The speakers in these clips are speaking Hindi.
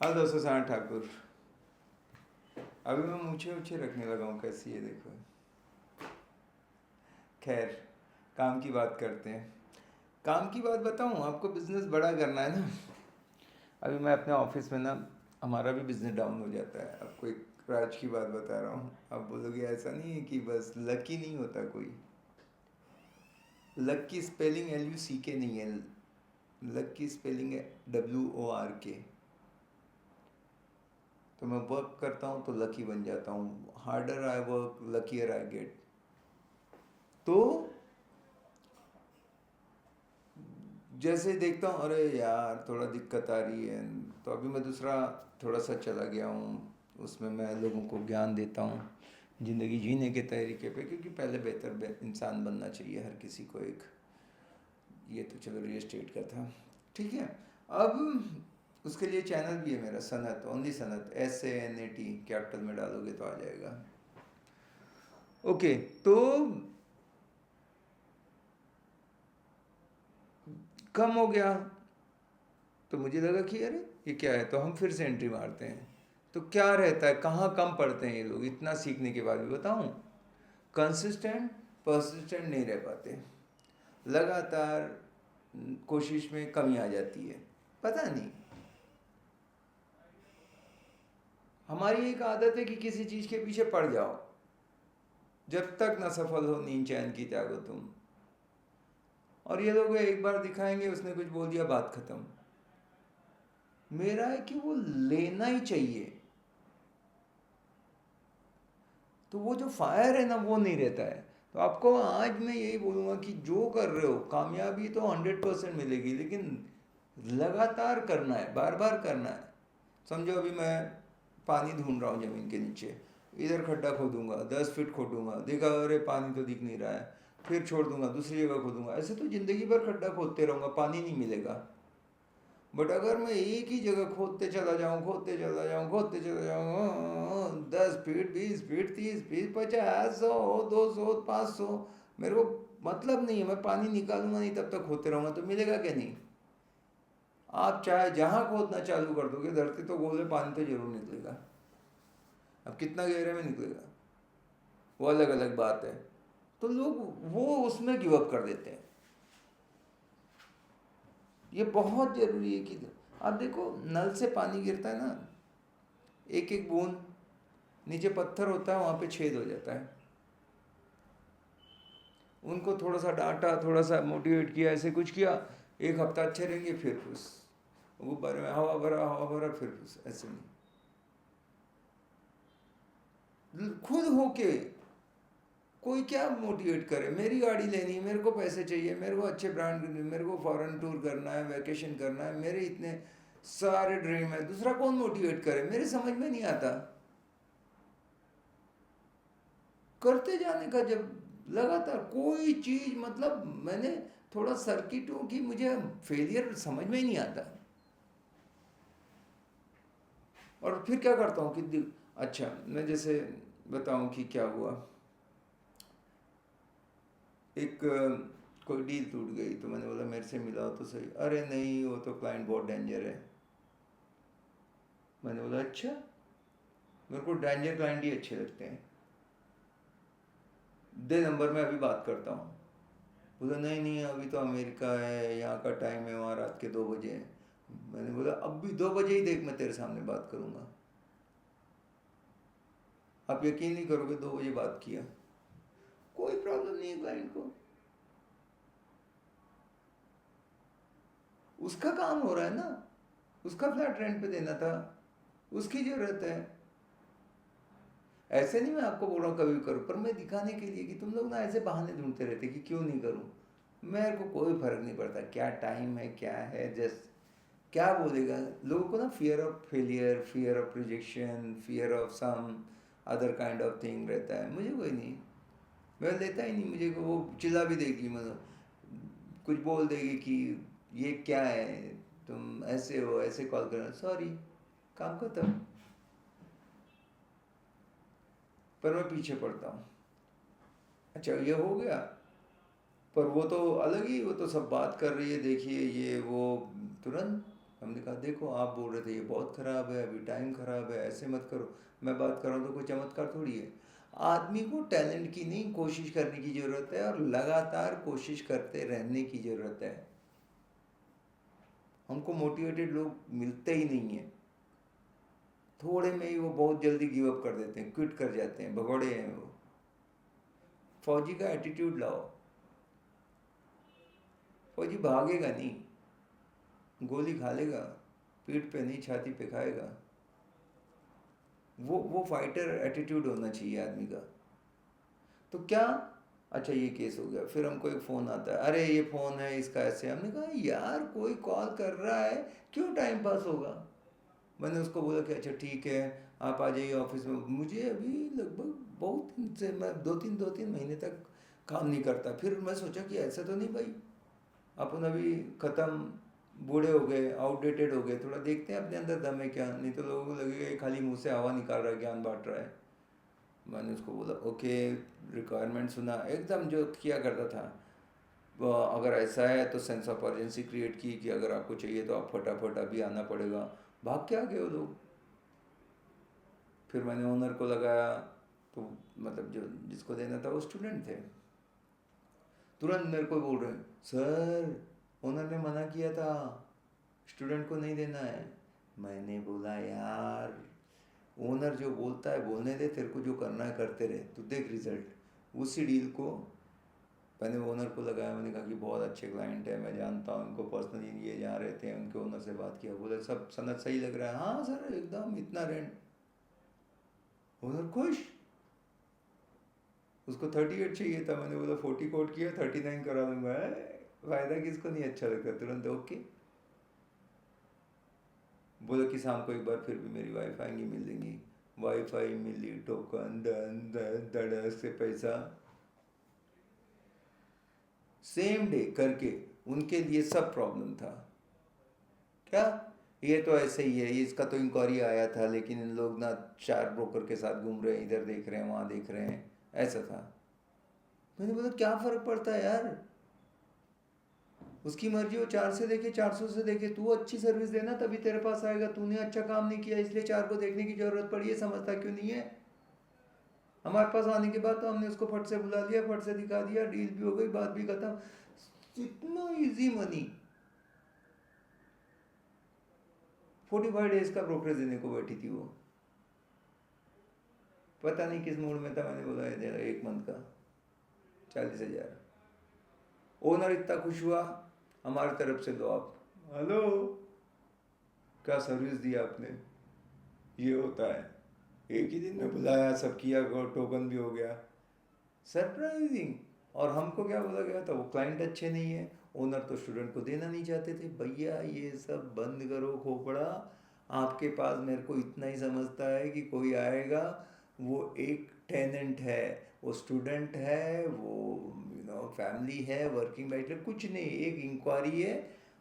हेलो सुशांत ठाकुर। अभी मैं मूछे ऊछे रखने लगा हूँ, कैसी है देखो। खैर, काम की बात करते हैं। काम की बात बताऊँ आपको, बिजनेस बड़ा करना है ना। अभी मैं अपने ऑफिस में ना, हमारा भी बिजनेस डाउन हो जाता है। आपको एक राज की बात बता रहा हूँ, आप बोलोगे ऐसा नहीं है कि बस लकी नहीं होता कोई। लक की स्पेलिंग LUCK नहीं है। लक की स्पेलिंग है WORK। तो मैं वर्क करता हूँ तो लकी बन जाता हूँ। Harder I work, luckier I get. तो जैसे ही देखता हूँ, अरे यार थोड़ा दिक्कत आ रही है, तो अभी मैं दूसरा थोड़ा सा चला गया हूँ। उसमें मैं लोगों को ज्ञान देता हूँ ज़िंदगी जीने के तरीके पे, क्योंकि पहले बेहतर इंसान बनना चाहिए हर किसी को एक। ये तो चलो रियल एस्टेट का था, ठीक है। अब उसके लिए चैनल भी है मेरा, Sanat, only Sanat, SANAT, capital में डालोगे तो आ जाएगा। ओके, तो कम हो गया। तो मुझे लगा कि अरे ये क्या है, तो हम फिर से एंट्री मारते हैं। तो क्या रहता है, कहाँ कम पढ़ते हैं ये लोग इतना सीखने के बाद भी, बताऊँ। कंसिस्टेंट परसिस्टेंट नहीं रह पाते, लगातार कोशिश में कमी आ जाती है। पता नहीं, हमारी एक आदत है कि किसी चीज़ के पीछे पड़ जाओ, जब तक न सफल हो नींद चैन की त्यागो तुम। और ये लोग एक बार दिखाएंगे, उसने कुछ बोल दिया, बात खत्म। मेरा है कि वो लेना ही चाहिए। तो वो जो फायर है ना, वो नहीं रहता है। तो आपको आज मैं यही बोलूँगा कि जो कर रहे हो, कामयाबी तो 100% मिलेगी, लेकिन लगातार करना है, बार बार करना है। समझो अभी मैं पानी ढूंढ रहा हूँ ज़मीन के नीचे, इधर खड्डा खोदूंगा, 10 फीट खोदूंगा, देखा अरे पानी तो दिख नहीं रहा है, फिर छोड़ दूंगा, दूसरी जगह खोदूंगा, ऐसे तो ज़िंदगी भर खड्डा खोदते रहूँगा, पानी नहीं मिलेगा। बट अगर मैं एक ही जगह खोदते चला जाऊँ, खोदते चला जाऊँ, खोदते चला जाऊँ, 10 फीट, 20 फीट, 30 फीट, 50, 100, 200, 500, मेरे को मतलब नहीं है, मैं पानी निकालूंगा नहीं तब तक खोदते रहूँगा, तो मिलेगा क्या नहीं। आप चाहे जहाँ खोदना चालू कर दोगे, धरती तो गोल है, पानी तो जरूर निकलेगा। अब कितना गहरे में निकलेगा वो अलग अलग बात है। तो लोग वो उसमें गिव अप कर देते हैं। ये बहुत ज़रूरी है कि आप देखो, नल से पानी गिरता है ना, एक एक बूंद, नीचे पत्थर होता है, वहाँ पे छेद हो जाता है। उनको थोड़ा सा डांटा, थोड़ा सा मोटिवेट किया, ऐसे कुछ किया, एक हफ्ता अच्छे रहेंगे, फिर फुस, गुब्बारे में हवा भरा, हवा भरा, फिर फुस, ऐसे नहीं। खुद होके कोई क्या मोटिवेट करे, मेरी गाड़ी लेनी है, मेरे को पैसे चाहिए, मेरे को अच्छे ब्रांड, मेरे को फॉरेन टूर करना है, वैकेशन करना है, मेरे इतने सारे ड्रीम है, दूसरा कौन मोटिवेट करे, मेरे समझ में नहीं आता। करते जाने का, जब लगातार कोई चीज़, मतलब मैंने थोड़ा सर्किट हूँ कि मुझे फेलियर समझ में ही नहीं आता। और फिर क्या करता हूँ कि अच्छा, मैं जैसे बताऊँ कि क्या हुआ। एक कोई डील टूट गई, तो मैंने बोला मेरे से मिलाओ तो सही, अरे नहीं वो तो क्लाइंट बहुत डेंजर है। मैंने बोला अच्छा, मेरे को डेंजर क्लाइंट ही अच्छे लगते हैं, दे नंबर में अभी बात करता हूँ। बोला नहीं नहीं, अभी तो अमेरिका है, यहाँ का टाइम है, वहाँ रात के 2 बजे है। मैंने बोला अब भी 2 बजे ही देख, मैं तेरे सामने बात करूँगा। आप यकीन नहीं करोगे, 2 बजे बात किया, कोई प्रॉब्लम नहीं है क्लाइंट को, उसका काम हो रहा है ना, उसका फ्लैट रेंट पे देना था, उसकी ज़रूरत है। ऐसे नहीं मैं आपको बोल रहा हूँ कभी भी करो, पर मैं दिखाने के लिए कि तुम लोग ना ऐसे बहाने ढूंढते रहते कि क्यों नहीं करूँ। मेरे को कोई फर्क नहीं पड़ता क्या टाइम है, क्या है, जस्ट क्या बोलेगा। लोगों को ना fear of failure, fear of rejection, fear of some other kind of thing रहता है, मुझे कोई नहीं। मैं लेता ही नहीं, मुझे को वो चिल्ला भी देगी, मतलब कुछ बोल देगी कि ये क्या है, तुम ऐसे हो, ऐसे कॉल करना, सॉरी, काम खत्म। पर मैं पीछे पड़ता हूँ। अच्छा ये हो गया, पर वो तो अलग ही, वो तो सब बात कर रही है, देखिए ये वो, तुरंत हमने कहा देखो आप बोल रहे थे ये बहुत ख़राब है, अभी टाइम ख़राब है, ऐसे मत करो। मैं बात कर रहा हूँ तो कोई चमत्कार थोड़ी है। आदमी को टैलेंट की नहीं, कोशिश करने की ज़रूरत है और लगातार कोशिश करते रहने की ज़रूरत है। हमको मोटिवेटेड लोग मिलते ही नहीं हैं। थोड़े में ही वो बहुत जल्दी गिव अप कर देते हैं, क्विट कर जाते हैं, भगोड़े हैं वो। फौजी का एटीट्यूड लाओ। फौजी भागेगा नहीं, गोली खा लेगा, पीठ पे नहीं छाती पे खाएगा। वो फाइटर एटीट्यूड होना चाहिए आदमी का। तो क्या, अच्छा ये केस हो गया, फिर हमको एक फ़ोन आता है, अरे ये फ़ोन है इसका ऐसे। हमने कहा यार कोई कॉल कर रहा है, क्यों टाइम पास होगा। मैंने उसको बोला कि अच्छा ठीक है आप आ जाइए ऑफिस में। मुझे अभी लगभग बहुत दिन से, मैं दो तीन महीने तक काम नहीं करता। फिर मैं सोचा कि ऐसा तो नहीं भाई, अपन अभी ख़त्म, बूढ़े हो गए, आउटडेटेड हो गए, थोड़ा देखते हैं अपने अंदर दम है क्या, नहीं तो लोगों को लगेगा ये खाली मुंह से हवा निकाल रहा है, ज्ञान बांट रहा है। मैंने उसको बोला ओके, रिक्वायरमेंट सुना, एकदम जो किया करता था। अगर ऐसा है तो सेंस ऑफ अर्जेंसी क्रिएट की कि अगर आपको चाहिए तो आप फटाफट अभी आना पड़ेगा। भाग के आ गए वो लोग। फिर मैंने ओनर को लगाया, तो मतलब जो जिसको देना था वो स्टूडेंट थे। तुरंत मेरे को बोल रहे हैं सर ओनर ने मना किया था, स्टूडेंट को नहीं देना है। मैंने बोला यार ओनर जो बोलता है बोलने दे, तेरे को जो करना है करते रहे, तू देख रिजल्ट। उसी डील को मैंने ओनर को लगाया। मैंने कहा कि बहुत अच्छे क्लाइंट है, मैं जानता हूँ उनको पर्सनली, ये जहाँ रहते हैं उनके ओनर से बात किया, बोले सब सनद सही लग रहा है, हाँ सर एकदम इतना रेंट। ओनर खुश। उसको 38 चाहिए था, मैंने बोला 40 कोट किया, 39 करा दूंगा। फ़ायदा किसको नहीं अच्छा लगता, तुरंत ओके। बोला कि शाम को एक बार फिर भी मेरी वाइफ आएंगी, मिल लेंगी। वाईफाई मिली, टोकन डन, धड़क से पैसा सेम डे करके। उनके लिए सब प्रॉब्लम था। क्या, ये तो ऐसे ही है, ये इसका तो इंक्वायरी आया था लेकिन इन लोग ना 4 ब्रोकर के साथ घूम रहे हैं, इधर देख रहे हैं वहाँ देख रहे हैं, ऐसा था। मैंने बोला क्या फ़र्क पड़ता है यार, उसकी मर्जी, वो 4 से देखे 400 से देखे, तू अच्छी सर्विस देना तभी तेरे पास आएगा। तूने अच्छा काम नहीं किया इसलिए 4 को देखने की ज़रूरत पड़ी है, समझता क्यों नहीं है। हमारे पास आने के बाद तो हमने उसको फट से बुला लिया, फट से दिखा दिया, डील भी हो गई, बात भी खत्म। इतना इजी मनी। 45 डेज का ब्रोकरेज देने को बैठी थी वो। पता नहीं किस मूड में था, मैंने बोला ये दे रहा 1 मंथ का 40,000। ओनर इतना खुश हुआ, हमारी तरफ से दो आप। हेलो, क्या सर्विस दी आपने। ये होता है, एक ही दिन में बुलाया, सब किया, टोकन भी हो गया, सरप्राइजिंग। और हमको क्या बोला गया था, वो क्लाइंट अच्छे नहीं है, ओनर तो स्टूडेंट को देना नहीं चाहते थे। भैया ये सब बंद करो खोपड़ा। आपके पास मेरे को इतना ही समझता है कि कोई आएगा, वो एक टेनेंट है, वो स्टूडेंट है, वो फैमिली है, वर्किंग बैचलर कुछ नहीं, एक इंक्वायरी है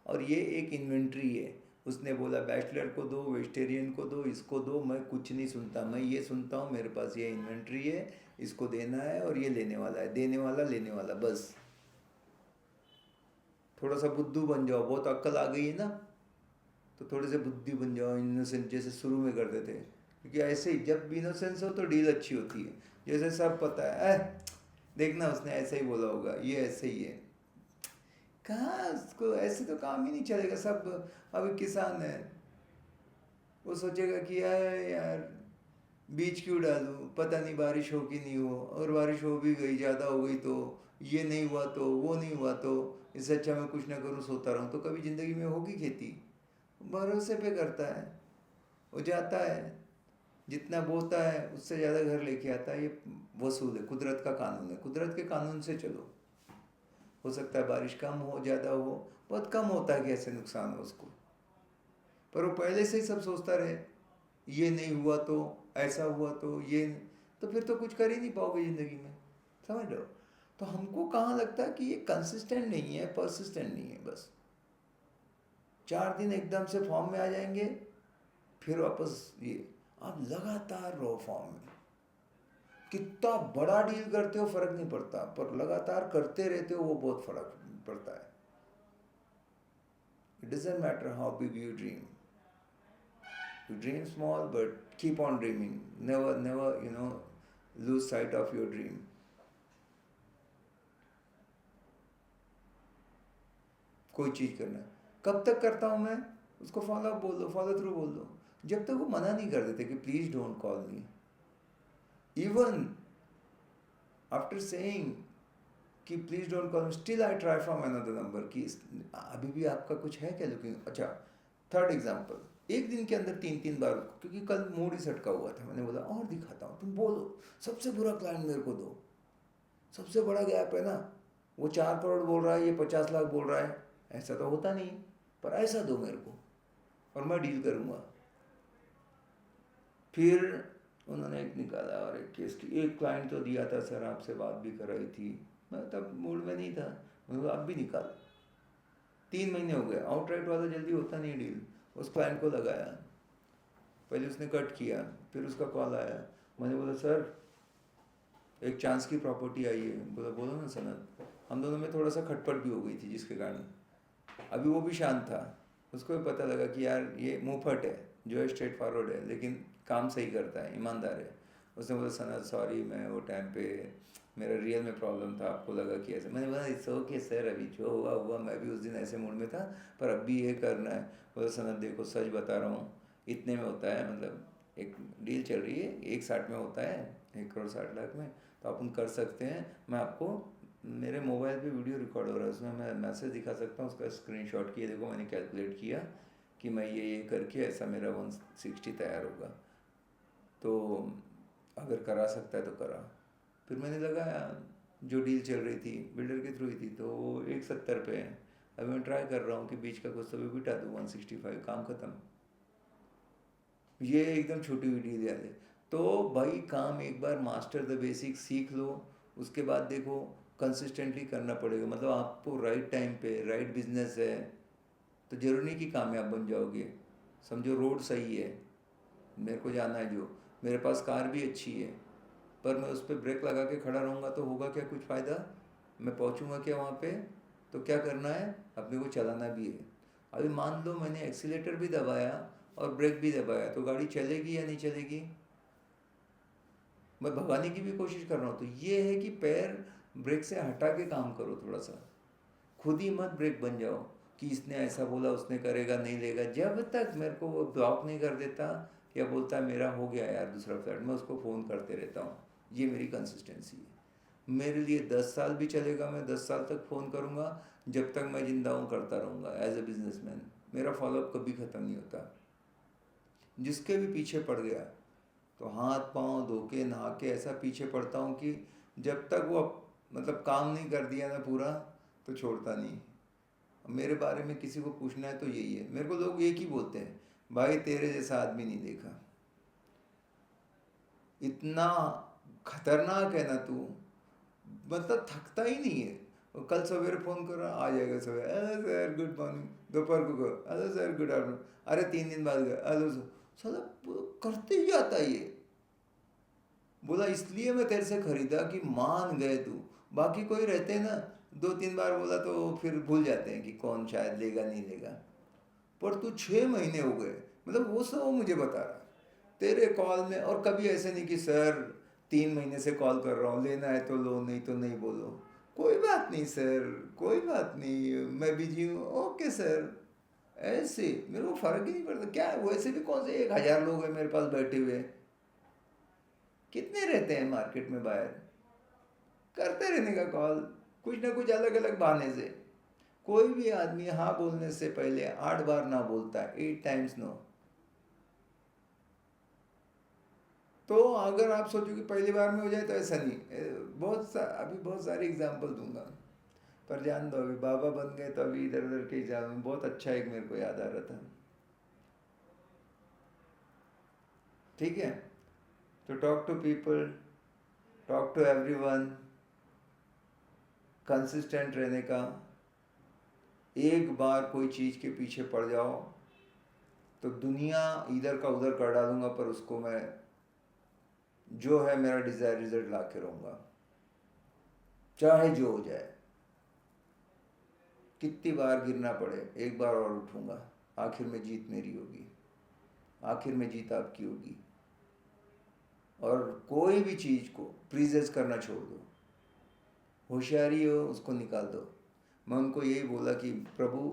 और ये एक इन्वेंट्री है। उसने बोला बैचलर को दो, वेजिटेरियन को दो, इसको दो, मैं कुछ नहीं सुनता, मैं ये सुनता हूँ मेरे पास ये इन्वेंट्री है, इसको देना है और ये लेने वाला है, देने वाला लेने वाला, बस। थोड़ा सा बुद्धू बन जाओ, बहुत अक्ल आ गई है ना, तो थोड़े से बुद्धि बन जाओ, इनोसेंट जैसे शुरू में करते थे। क्योंकि ऐसे ही जब भी इनोसेंस हो तो डील अच्छी होती है। जैसे सब पता है, देखना उसने ऐसे ही बोला होगा, ये ऐसे ही है, कहाँ उसको ऐसे तो काम ही नहीं चलेगा। सब अभी किसान है, वो सोचेगा कि यार यार बीज क्यों डालूं, पता नहीं बारिश हो कि नहीं हो, और बारिश हो भी गई, ज़्यादा हो गई तो, ये नहीं हुआ तो, वो नहीं हुआ तो, इससे अच्छा मैं कुछ ना करूँ सोता रहूँ। तो कभी ज़िंदगी में होगी खेती। भरोसे पे करता है, वो जाता है, जितना बोता है उससे ज़्यादा घर लेके आता है। ये वसूल है, कुदरत का कानून है, कुदरत के कानून से चलो। हो सकता है बारिश कम हो, ज़्यादा हो, बहुत कम होता है कि ऐसे नुकसान हो उसको, पर वो पहले से ही सब सोचता रहे, ये नहीं हुआ तो, ऐसा हुआ तो, ये तो फिर तो कुछ कर ही नहीं पाओगे ज़िंदगी में, समझ लो। तो हमको कहाँ लगता है कि ये कंसिस्टेंट नहीं है, परसिस्टेंट नहीं है। बस 4 दिन एकदम से फॉर्म में आ जाएंगे, फिर वापस ये। आप लगातार रहो फॉर्म में, कितना बड़ा डील करते हो फर्क नहीं पड़ता, पर लगातार करते रहते हो वो बहुत फर्क पड़ता है। It doesn't matter how big you dream. You dream small, but keep on dreaming. Never, lose sight of your dream. कोई चीज़ करना है, कब तक करता हूँ मैं, उसको फॉलो अप बोल दो, फॉलो थ्रू बोल दो, जब तक वो मना नहीं कर देते कि please don't call me. Even after saying कि please don't call me, still I try from another number कि अभी भी आपका कुछ है क्या लुकिंग. अच्छा, थर्ड एग्जाम्पल, एक दिन के अंदर 3 बार, क्योंकि कल मूड ही सटका हुआ था, मैंने बोला और दिखाता हूँ, तुम बोलो सबसे बुरा क्लाइंट मेरे को दो, सबसे बड़ा गैप है ना, वो 4 करोड़ बोल रहा है, ये 50 लाख बोल रहा है, ऐसा तो होता नहीं, पर ऐसा दो मेरे को और मैं डील करूँगा. फिर उन्होंने एक निकाला और एक केस की, एक क्लाइंट तो दिया था सर, आपसे बात भी कराई थी, मैं तब मूड में नहीं था, मैंने अब भी निकाल. 3 महीने हो गए, आउटराइट वाला जल्दी होता नहीं डील. उस क्लाइंट को लगाया, पहले उसने कट किया, फिर उसका कॉल आया, मैंने बोला सर एक चांस की प्रॉपर्टी आई है, बोला बोलो ना सनत. हम दोनों में थोड़ा सा खटपट भी हो गई थी, जिसके कारण अभी वो भी शांत था, उसको भी पता लगा कि यार ये मुंहफट है, जो है स्ट्रेट फॉरवर्ड है, लेकिन काम सही करता है, ईमानदार है. उसने बोला सनत सॉरी, मैं वो टाइम पे मेरा रियल में प्रॉब्लम था, आपको लगा कि ऐसे. मैंने बोला इट्स ओके सर, अभी जो हुआ हुआ, मैं भी उस दिन ऐसे मूड में था, पर अब भी ये करना है. बोला सनत देखो सच बता रहा हूँ, इतने में होता है, मतलब एक डील चल रही है, 1.60 में होता है, 1 करोड़ 60 लाख में, तो अपन कर सकते हैं. मैं आपको मेरे मोबाइल पे वीडियो रिकॉर्ड हो रहा है, उसमें मैं मैसेज दिखा सकता हूँ, उसका स्क्रीनशॉट किए देखो, मैंने कैलकुलेट किया कि मैं ये करके ऐसा मेरा 160 तैयार होगा, तो अगर करा सकता है तो करा. फिर मैंने लगाया, जो डील चल रही थी बिल्डर के थ्रू ही थी, तो वो 170 पे है. अभी मैं ट्राई कर रहा हूँ कि बीच का कुछ तो भी बिठा दूँ, 165, काम खत्म. ये एकदम छोटी हुई डील याद है. तो भाई काम एक बार मास्टर द बेसिक सीख लो, उसके बाद देखो कंसिस्टेंटली करना पड़ेगा. मतलब आपको राइट टाइम पे राइट बिजनेस है तो जरूरी नहीं कि कामयाब बन जाओगे. समझो रोड सही है, मेरे को जाना है, जो मेरे पास कार भी अच्छी है, पर मैं उस पर ब्रेक लगा के खड़ा रहूँगा तो होगा क्या कुछ फ़ायदा, मैं पहुँचूँगा क्या वहाँ पे. तो क्या करना है, अपने को चलाना भी है. अभी मान लो मैंने एक्सीलेटर भी दबाया और ब्रेक भी दबाया, तो गाड़ी चलेगी या नहीं चलेगी. मैं भगाने की भी कोशिश कर रहा हूँ. तो ये है कि पैर ब्रेक से हटा के काम करो थोड़ा सा, खुद ही मत ब्रेक बन जाओ कि इसने ऐसा बोला, उसने करेगा नहीं लेगा. जब तक मेरे को वो ब्लॉक नहीं कर देता या बोलता है मेरा हो गया यार दूसरा फ्लैट, मैं उसको फ़ोन करते रहता हूँ. ये मेरी कंसिस्टेंसी है. मेरे लिए 10 साल भी चलेगा, मैं 10 साल तक फ़ोन करूँगा, जब तक मैं जिंदा हूँ करता रहूँगा. एज ए बिजनेसमैन मेरा फॉलोअप कभी ख़त्म नहीं होता. जिसके भी पीछे पड़ गया तो हाथ पांव धो के नहा के ऐसा पीछे पड़ता हूँ कि जब तक वो मतलब काम नहीं कर दिया ना पूरा, तो छोड़ता नहीं. मेरे बारे में किसी को पूछना है तो यही है, मेरे को लोग एक ही बोलते हैं, भाई तेरे जैसा आदमी नहीं देखा, इतना खतरनाक है ना तू, मतलब थकता ही नहीं है. वो कल सवेरे फ़ोन कर रहा, आ जाएगा सवेरे, हेलो सर गुड मॉर्निंग, दोपहर को करो हेलो सर गुड आफ्टरनून, अरे 3 दिन बाद गए हेलो सर. साला करते ही जाता है ये. बोला इसलिए मैं तेरे से खरीदा कि मान गए तू. बाकी कोई रहते हैं ना, 2-3 बार बोला तो फिर भूल जाते हैं कि कौन शायद लेगा नहीं लेगा. पर तू 6 महीने हो गए, मतलब वो सब वो मुझे बता रहा है तेरे कॉल में. और कभी ऐसे नहीं कि सर 3 महीने से कॉल कर रहा हूँ, लेना है तो लो, नहीं तो नहीं बोलो. कोई बात नहीं सर, कोई बात नहीं, मैं बिजी हूँ, ओके सर. ऐसे मेरे को फर्क ही नहीं पड़ता क्या है, वैसे भी कौन से 1,000 लोग हैं मेरे पास बैठे हुए, कितने रहते हैं मार्केट में बाहर, करते रहने का कॉल, कुछ ना कुछ अलग अलग बहाने से. कोई भी आदमी हाँ बोलने से पहले 8 बार ना बोलता है, 8 टाइम्स नो. तो अगर आप सोचो कि पहली बार में हो जाए तो ऐसा नहीं. अभी बहुत सारे एग्जाम्पल दूंगा, पर जान दो अभी बाबा बन गए तो अभी इधर उधर के एग्जाम में बहुत अच्छा एक मेरे को याद आ रहा था. ठीक है, तो talk to people, talk to everyone, consistent रहने का. एक बार कोई चीज़ के पीछे पड़ जाओ तो दुनिया इधर का उधर कर डालूंगा, पर उसको मैं जो है मेरा डिज़ायर रिजल्ट ला के रहूँगा, चाहे जो हो जाए. कितनी बार गिरना पड़े, एक बार और उठूंगा, आखिर में जीत मेरी होगी, आखिर में जीत आपकी होगी। और कोई भी चीज़ को प्रीजेस करना छोड़ दो, होशियारी हो उसको निकाल दो। मैं उनको यही बोला कि प्रभु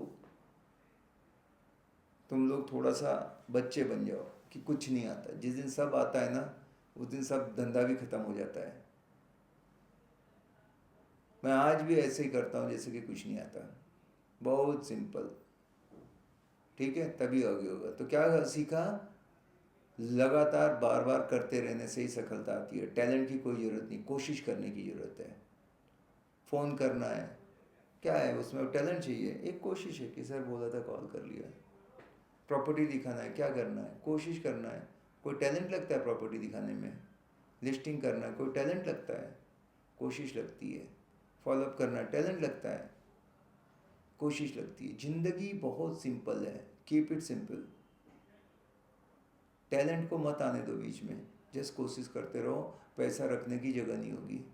तुम लोग थोड़ा सा बच्चे बन जाओ कि कुछ नहीं आता। जिस दिन सब आता है ना, उस दिन सब धंधा भी खत्म हो जाता है। मैं आज भी ऐसे ही करता हूँ जैसे कि कुछ नहीं आता, बहुत सिंपल। ठीक है, तभी आगे होगा। तो क्या सीखा? लगातार बार बार करते रहने से ही सफलता आती है। टैलेंट की कोई ज़रूरत नहीं, कोशिश करने की ज़रूरत है। फ़ोन करना है, क्या है उसमें टैलेंट चाहिए? एक कोशिश है कि सर बोला था कॉल कर लिया। प्रॉपर्टी दिखाना है, क्या करना है? कोशिश करना है। कोई टैलेंट लगता है प्रॉपर्टी दिखाने में? लिस्टिंग करना है, कोई टैलेंट लगता है? कोशिश लगती है। फॉलोअप करना टैलेंट लगता है, कोशिश लगती है। ज़िंदगी बहुत सिंपल है, कीप इट सिंपल। टैलेंट को मत आने दो बीच में, जस्ट कोशिश करते रहो। पैसा रखने की जगह नहीं होगी।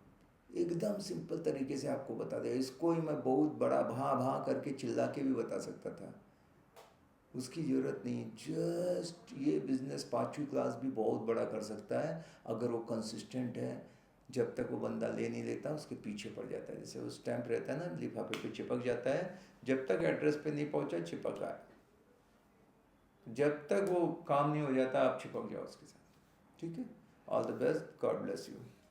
एकदम सिंपल तरीके से आपको बता दे। इसको ही मैं बहुत बड़ा भा भा करके चिल्ला के भी बता सकता था, उसकी ज़रूरत नहीं। जस्ट ये बिज़नेस 5वीं क्लास भी बहुत बड़ा कर सकता है अगर वो कंसिस्टेंट है। जब तक वो बंदा ले नहीं लेता उसके पीछे पड़ जाता है। जैसे वो स्टैंप रहता है ना, लिफाफे पे चिपक जाता है, जब तक एड्रेस पे नहीं पहुंचा चिपका है। जब तक वो काम नहीं हो जाता आप चिपक जाओ उसके साथ। ठीक है, all the best, God bless you.